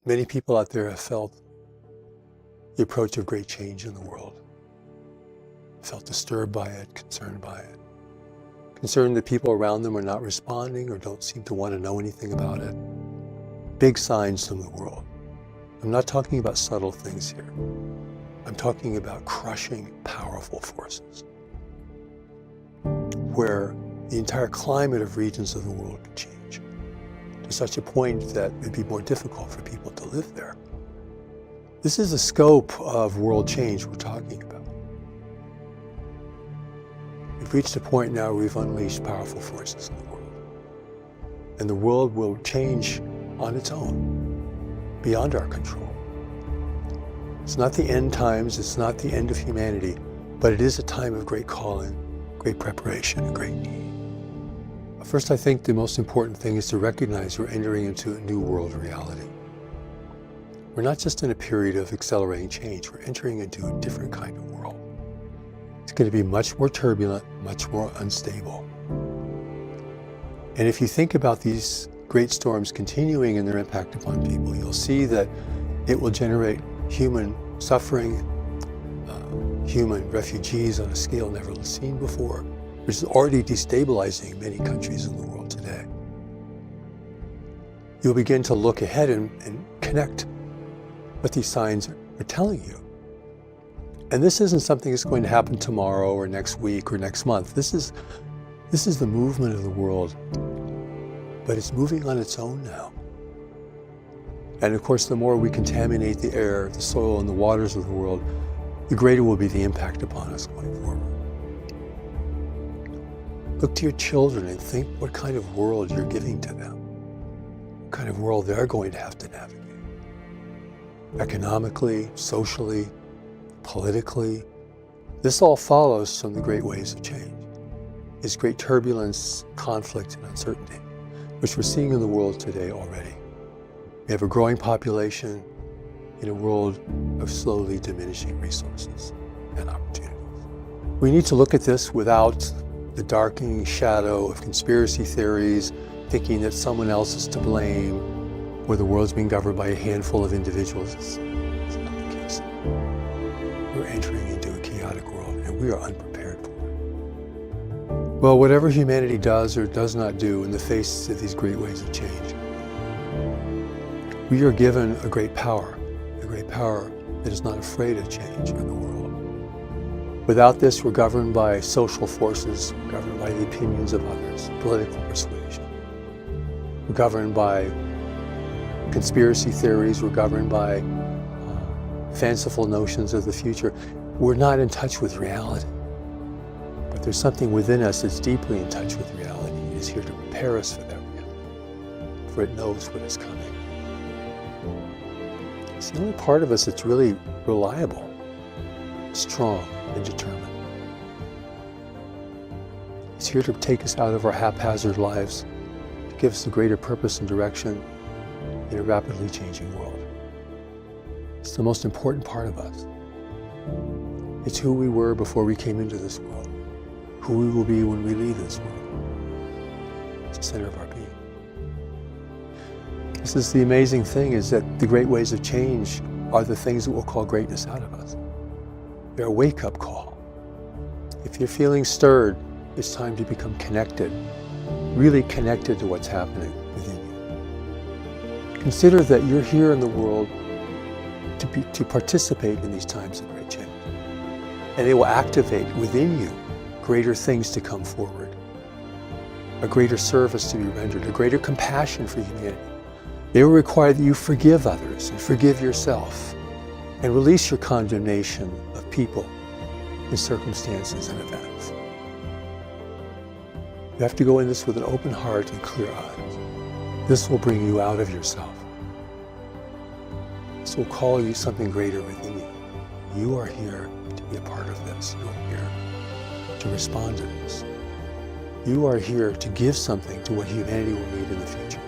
Many people out there have felt the approach of great change in the world, felt disturbed by it, concerned by it, concerned that people around them are not responding or don't seem to want to know anything about it. Big signs from the world. I'm not talking about subtle things here. I'm talking about crushing, powerful forces, where the entire climate of regions of the world could change to such a point that it'd be more difficult for people to live there. This is the scope of world change we're talking about. We've reached a point now where we've unleashed powerful forces in the world. And the world will change on its own, beyond our control. It's not the end times, it's not the end of humanity, but it is a time of great calling, great preparation, and great need. First, I think the most important thing is to recognize we're entering into a new world reality. We're not just in a period of accelerating change, we're entering into a different kind of world. It's going to be much more turbulent, much more unstable. And if you think about these great storms continuing and their impact upon people, you'll see that it will generate human suffering, human refugees on a scale never seen before, which is already destabilizing many countries in the world today. You'll begin to look ahead and connect what these signs are telling you. And this isn't something that's going to happen tomorrow or next week or next month. This is the movement of the world, but it's moving on its own now. And of course, the more we contaminate the air, the soil, and the waters of the world, the greater will be the impact upon us going forward. Look to your children and think what kind of world you're giving to them, what kind of world they're going to have to navigate. Economically, socially, politically. This all follows from the great waves of change. It's great turbulence, conflict, and uncertainty, which we're seeing in the world today already. We have a growing population in a world of slowly diminishing resources and opportunities. We need to look at this without the darkening shadow of conspiracy theories, thinking that someone else is to blame, or the world's being governed by a handful of individuals. It's not the case. We're entering into a chaotic world, and we are unprepared for it. Well, whatever humanity does or does not do in the face of these great waves of change, we are given a great power that is not afraid of change in the world. Without this, we're governed by social forces, we're governed by the opinions of others, political persuasion. We're governed by conspiracy theories, we're governed by fanciful notions of the future. We're not in touch with reality. But there's something within us that's deeply in touch with reality. It is here to prepare us for that reality, for it knows what is coming. It's the only part of us that's really reliable, strong, and determined. It's here to take us out of our haphazard lives, to give us a greater purpose and direction in a rapidly changing world. It's the most important part of us. It's who we were before we came into this world, who we will be when we leave this world. It's the center of our being. This is the amazing thing, is that the great ways of change are the things that will call greatness out of us. They're a wake-up call. If you're feeling stirred, it's time to become connected, really connected to what's happening within you. Consider that you're here in the world to participate in these times of great change. And they will activate within you greater things to come forward, a greater service to be rendered, a greater compassion for humanity. They will require that you forgive others and forgive yourself and release your condemnation of people and circumstances and events. You have to go in this with an open heart and clear eyes. This will bring you out of yourself. This will call you something greater within you. You are here to be a part of this. You are here to respond to this. You are here to give something to what humanity will need in the future.